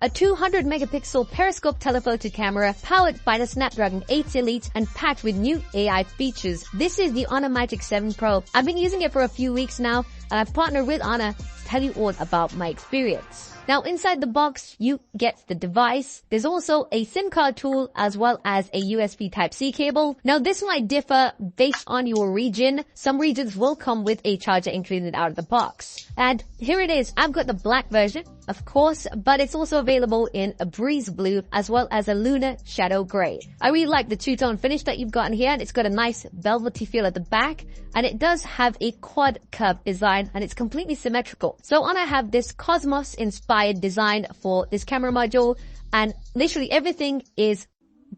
A 200 megapixel periscope telephoto camera powered by the Snapdragon 8 Elite and packed with new AI features. This is the Honor Magic 7 Pro. I've been using it for a few weeks now, and I've partnered with Honor to tell you all about my experience. Now, inside the box, you get the device. There's also a SIM card tool as well as a USB Type-C cable. Now, this might differ based on your region. Some regions will come with a charger included out of the box. And here it is. I've got the black version, of course, but it's also available in a breeze blue as well as a lunar shadow gray. I really like the two-tone finish that you've gotten here, and it's got a nice velvety feel at the back, and it does have a quad curve design, and it's completely symmetrical. So I have this Cosmos-inspired design for this camera module, and literally everything is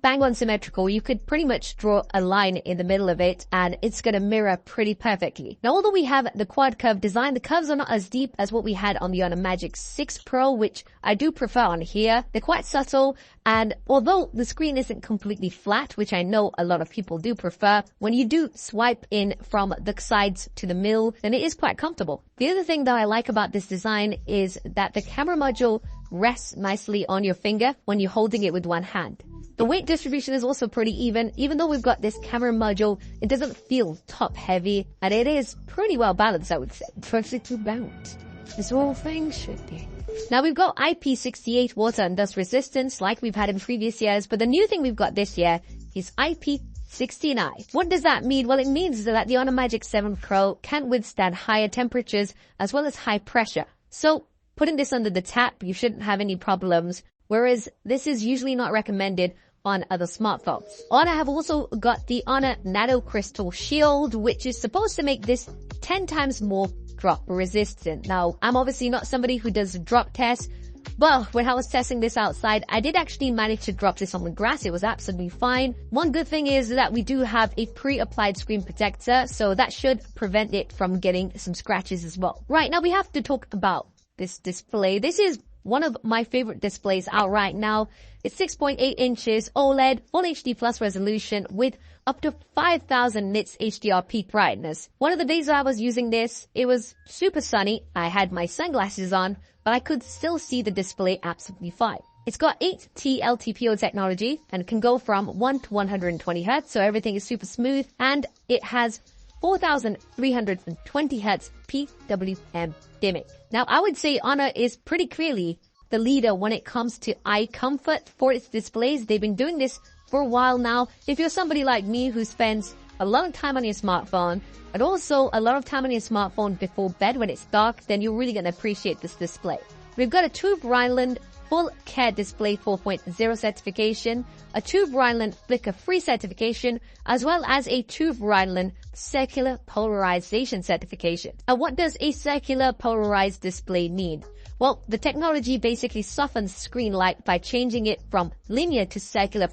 bang on symmetrical. You could pretty much draw a line in the middle of it and it's going to mirror pretty perfectly. Now, although we have the quad curve design, the curves are not as deep as what we had on the Honor Magic 6 Pro, which I do prefer on here. They're quite subtle, and although the screen isn't completely flat, which I know a lot of people do prefer, when you do swipe in from the sides to the middle, then it is quite comfortable. The other thing that I like about this design is that the camera module rests nicely on your finger when you're holding it with one hand. The weight distribution is also pretty even though we've got this camera module, it doesn't feel top heavy, and it is pretty well balanced, I would say. Perfectly balanced. This whole thing should be. Now, we've got IP68 water and dust resistance like we've had in previous years, but the new thing we've got this year is IP69. What does that mean? Well, it means that the Honor Magic 7 Pro can withstand higher temperatures as well as high pressure. So, putting this under the tap, you shouldn't have any problems, whereas this is usually not recommended on other smartphones. Honor have also got the Honor Nano Crystal Shield, which is supposed to make this 10 times more drop resistant. Now, I'm obviously not somebody who does drop tests, but when I was testing this outside, I did actually manage to drop this on the grass. It was absolutely fine. One good thing is that we do have a pre-applied screen protector, so that should prevent it from getting some scratches as well. Right, now we have to talk about this display. This is one of my favorite displays out right now. It's 6.8 inches OLED, Full HD Plus resolution with up to 5000 nits HDR peak brightness. One of the days I was using this, it was super sunny. I had my sunglasses on, but I could still see the display absolutely fine. It's got 8T LTPO technology and can go from 1 to 120 Hz, so everything is super smooth, and it has 4320 Hz PWM dimming. Now, I would say Honor is pretty clearly the leader when it comes to eye comfort for its displays. They've been doing this for a while now. If you're somebody like me who spends a lot of time on your smartphone and also a lot of time on your smartphone before bed when it's dark, then you're really going to appreciate this display. We've got a True Rhineland Full Care Display 4.0 certification, a True Rhineland Flicker-free certification, as well as a True Rhineland Circular Polarization certification. And what does a circular polarized display mean? Well, the technology basically softens screen light by changing it from linear to circular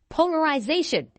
polarization.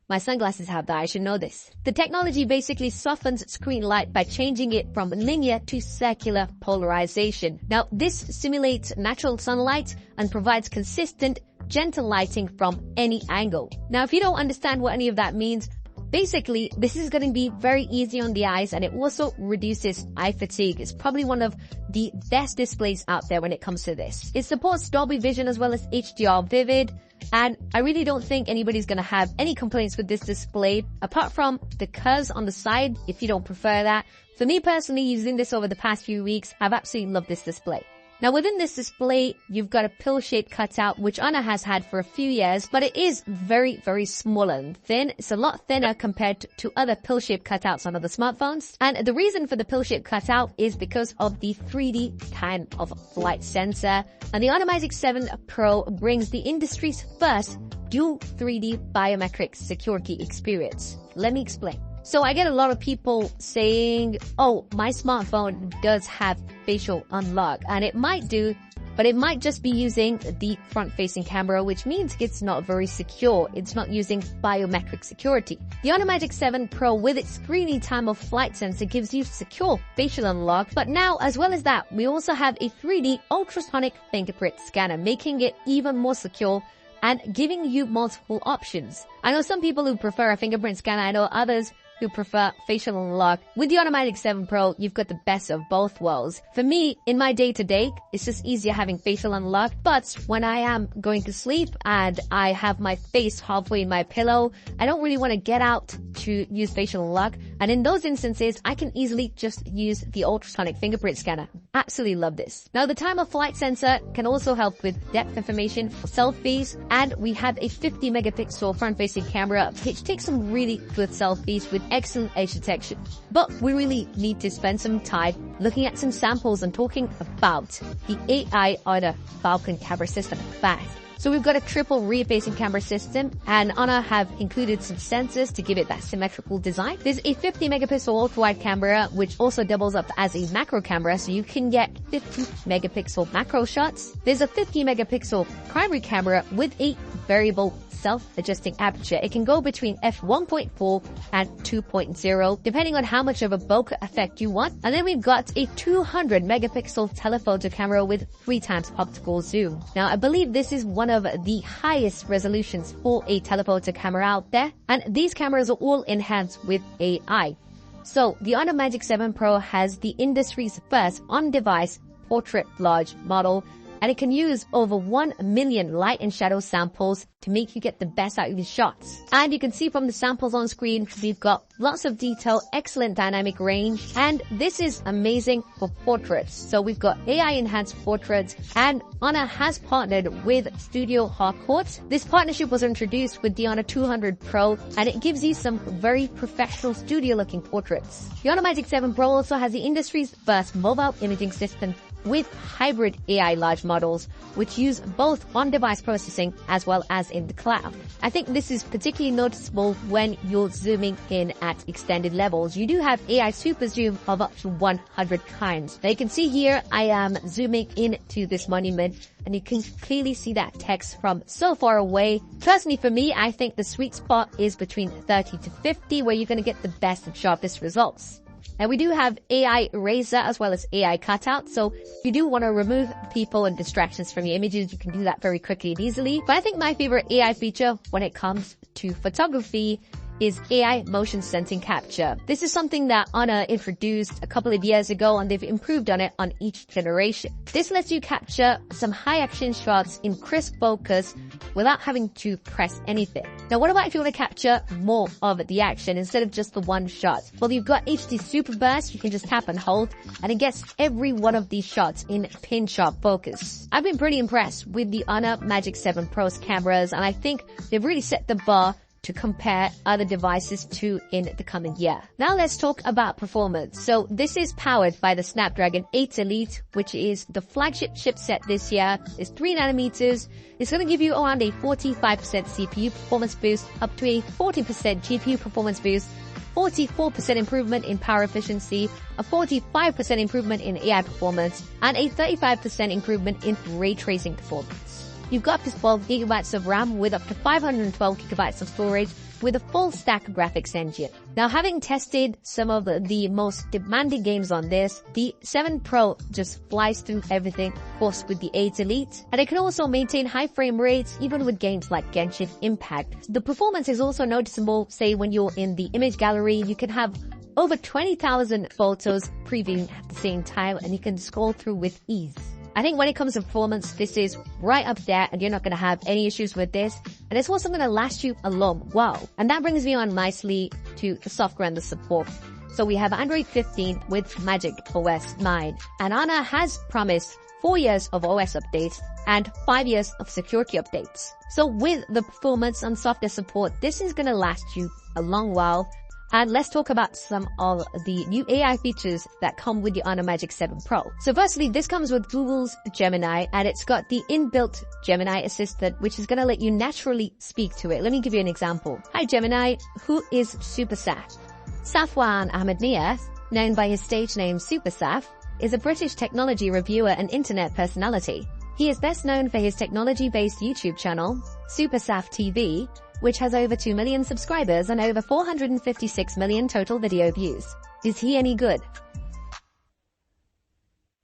My sunglasses have that, I should know this. The technology basically softens screen light by changing it from linear to circular polarization. Now, this simulates natural sunlight and provides consistent, gentle lighting from any angle. Now, if you don't understand what any of that means, basically, this is going to be very easy on the eyes, and it also reduces eye fatigue. It's probably one of the best displays out there when it comes to this. It supports Dolby Vision as well as HDR Vivid, and I really don't think anybody's going to have any complaints with this display, apart from the curves on the side, if you don't prefer that. For me personally, using this over the past few weeks, I've absolutely loved this display. Now, within this display, you've got a pill-shaped cutout, which Honor has had for a few years, but it is very, very small and thin. It's a lot thinner compared to other pill-shaped cutouts on other smartphones. And the reason for the pill-shaped cutout is because of the 3D time of flight sensor. And the Honor Magic 7 Pro brings the industry's first dual 3D biometric security experience. Let me explain. So I get a lot of people saying, oh, my smartphone does have facial unlock, and it might do, but it might just be using the front-facing camera, which means it's not very secure. It's not using biometric security. The Honor Magic 7 Pro with its screen time of flight sensor gives you secure facial unlock, but now, as well as that, we also have a 3D ultrasonic fingerprint scanner, making it even more secure and giving you multiple options. I know some people who prefer a fingerprint scanner. I know others who prefer facial unlock, with the Automatic 7 Pro, you've got the best of both worlds. For me, in my day-to-day, it's just easier having facial unlock, but when I am going to sleep and I have my face halfway in my pillow, I don't really want to get out to use facial unlock. And in those instances, I can easily just use the ultrasonic fingerprint scanner. Absolutely love this. Now, the time of flight sensor can also help with depth information for selfies, and we have a 50 megapixel front-facing camera which takes some really good selfies with excellent edge detection. But we really need to spend some time looking at some samples and talking about the AI Honor Falcon camera system fast. So we've got a triple rear-facing camera system, and Honor have included some sensors to give it that symmetrical design. There's a 50 megapixel ultra-wide camera, which also doubles up as a macro camera, so you can get 50 megapixel macro shots. There's a 50 megapixel primary camera with a variable self-adjusting aperture. It can go between f1.4 and 2.0, depending on how much of a bokeh effect you want. And then we've got a 200 megapixel telephoto camera with 3 times optical zoom. Now, I believe this is one of the highest resolutions for a telephoto camera out there, and these cameras are all enhanced with AI. So, the Honor Magic 7 Pro has the industry's first on-device portrait large model, and it can use over 1 million light and shadow samples to make you get the best out of your shots. And you can see from the samples on screen, we've got lots of detail, excellent dynamic range, and this is amazing for portraits. So we've got AI-enhanced portraits, and Honor has partnered with Studio Harcourt. This partnership was introduced with the Honor 200 Pro, and it gives you some very professional studio-looking portraits. The Honor Magic 7 Pro also has the industry's first mobile imaging system with hybrid AI large models, which use both on-device processing as well as in the cloud. I think this is particularly noticeable when you're zooming in at extended levels. You do have AI super zoom of up to 100 times. Now you can see here, I am zooming into this monument, and you can clearly see that text from so far away. Personally, for me, I think the sweet spot is between 30 to 50, where you're going to get the best and sharpest results. Now we do have AI eraser as well as AI cutout, so if you do want to remove people and distractions from your images, you can do that very quickly and easily. But I think my favorite AI feature when it comes to photography is AI motion sensing capture. This is something that Honor introduced a couple of years ago, and they've improved on it on each generation. This lets you capture some high action shots in crisp focus without having to press anything. Now, what about if you want to capture more of the action instead of just the one shot? Well, you've got HD Super Burst. You can just tap and hold, and it gets every one of these shots in pin sharp focus. I've been pretty impressed with the Honor Magic 7 Pro's cameras, and I think they've really set the bar to compare other devices to in the coming year. Now let's talk about performance. So this is powered by the Snapdragon 8 Elite, which is the flagship chipset this year. It's 3 nanometers. It's going to give you around a 45% CPU performance boost, up to a 40% GPU performance boost, 44% improvement in power efficiency, a 45% improvement in AI performance, and a 35% improvement in ray tracing performance. You've got up to 12 gigabytes of RAM with up to 512 gigabytes of storage with a full stack graphics engine. Now, having tested some of the most demanding games on this, the 7 Pro just flies through everything, of course, with the 8 Elite. And it can also maintain high frame rates even with games like Genshin Impact. The performance is also noticeable, say, when you're in the image gallery. You can have over 20,000 photos previewing at the same time, and you can scroll through with ease. I think when it comes to performance, this is right up there, and you're not going to have any issues with this. And it's also going to last you a long while. And that brings me on nicely to the software and the support. So we have Android 15 with Magic OS 9. And Honor has promised 4 years of OS updates and 5 years of security updates. So with the performance and software support, this is going to last you a long while. And let's talk about some of the new AI features that come with the Honor Magic 7 Pro. So firstly, this comes with Google's Gemini, and it's got the inbuilt Gemini assistant, which is going to let you naturally speak to it. Let me give you an example. Hi Gemini, who is Super Saf? Safwan Ahmadiyas, known by his stage name Super Saf, is a British technology reviewer and internet personality. He is best known for his technology-based YouTube channel, Super Saf TV, which has over 2 million subscribers and over 456 million total video views. Is he any good?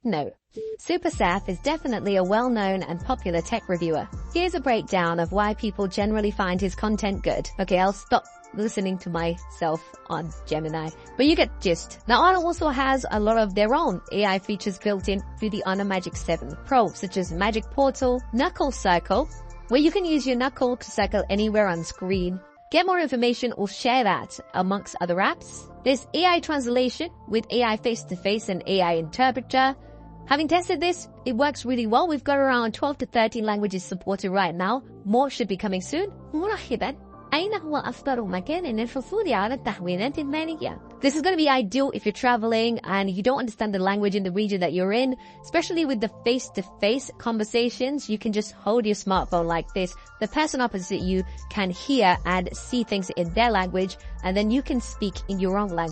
No. Super Saf is definitely a well-known and popular tech reviewer. Here's a breakdown of why people generally find his content good. Okay, I'll stop listening to myself on Gemini. But you get gist. Now, Honor also has a lot of their own AI features built in through the Honor Magic 7 Pro, such as Magic Portal, Knuckle Circle, where you can use your knuckle to circle anywhere on screen. Get more information or share that amongst other apps. There's AI translation with AI face-to-face and AI interpreter. Having tested this, it works really well. We've got around 12 to 13 languages supported right now. More should be coming soon. مرحبا. أين هو أفضل مكان للحصول على التحويلات المالية? This is going to be ideal if you're traveling and you don't understand the language in the region that you're in, especially with the face-to-face conversations. You can just hold your smartphone like this. The person opposite you can hear and see things in their language, and then you can speak in your own language.